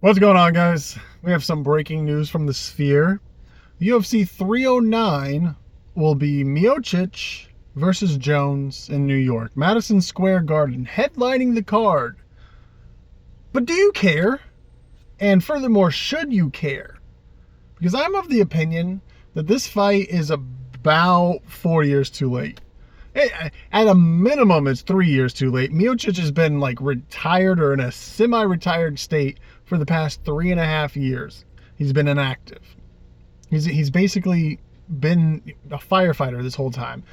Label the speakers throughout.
Speaker 1: What's going on, guys? We have some breaking news from the Sphere. UFC 309 will be Miocic versus Jones in New York, Madison Square Garden, headlining the card. But do you care? And furthermore, should you care? Because I'm of the opinion that this fight is about 4 years too late. At a minimum, it's 3 years too late. Miocic has been retired or in a semi-retired state for the past 3.5 years. He's been inactive. He's basically been a firefighter this whole time.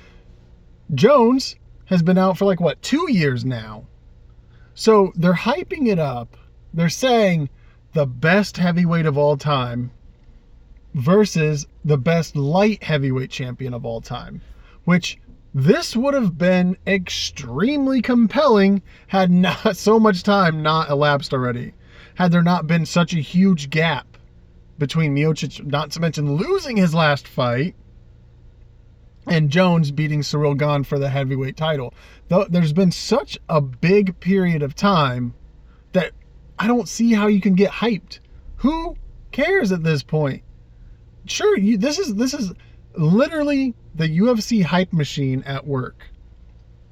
Speaker 1: Jones has been out for 2 years now. So they're hyping it up. They're saying the best heavyweight of all time versus the best light heavyweight champion of all time, which this would have been extremely compelling had not so much time not elapsed already. Had there not been such a huge gap between Miocic, not to mention losing his last fight, and Jones beating Cyril Gane for the heavyweight title. There's been such a big period of time that I don't see how you can get hyped. Who cares at this point? Sure, this is literally the UFC hype machine at work.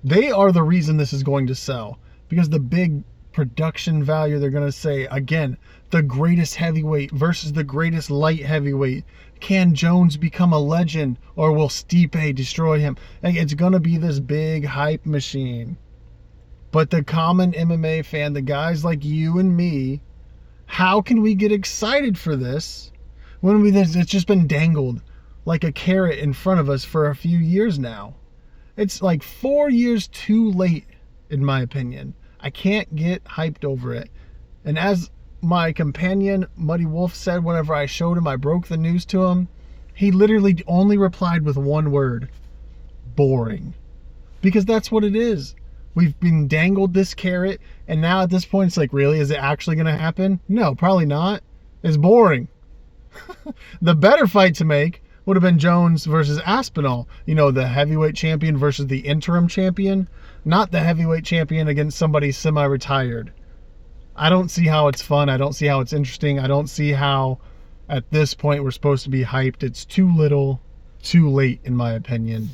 Speaker 1: They are the reason this is going to sell, because the big production value, they're going to say, again, the greatest heavyweight versus the greatest light heavyweight. Can Jones become a legend, or will Stipe destroy him? It's going to be this big hype machine. But the common MMA fan, the guys like you and me, how can we get excited for this when it's just been dangled like a carrot in front of us for a few years now? It's 4 years too late, in my opinion. I can't get hyped over it. And as my companion, Muddy Wolf, said whenever I showed him, I broke the news to him, he literally only replied with one word: boring. Because that's what it is. We've been dangled this carrot, and now at this point it's really, is it actually going to happen? No, probably not. It's boring. The better fight to make would have been Jones versus Aspinall. The heavyweight champion versus the interim champion, not the heavyweight champion against somebody semi-retired. I don't see how it's fun. I don't see how it's interesting. I don't see how at this point we're supposed to be hyped. It's too little, too late, in my opinion.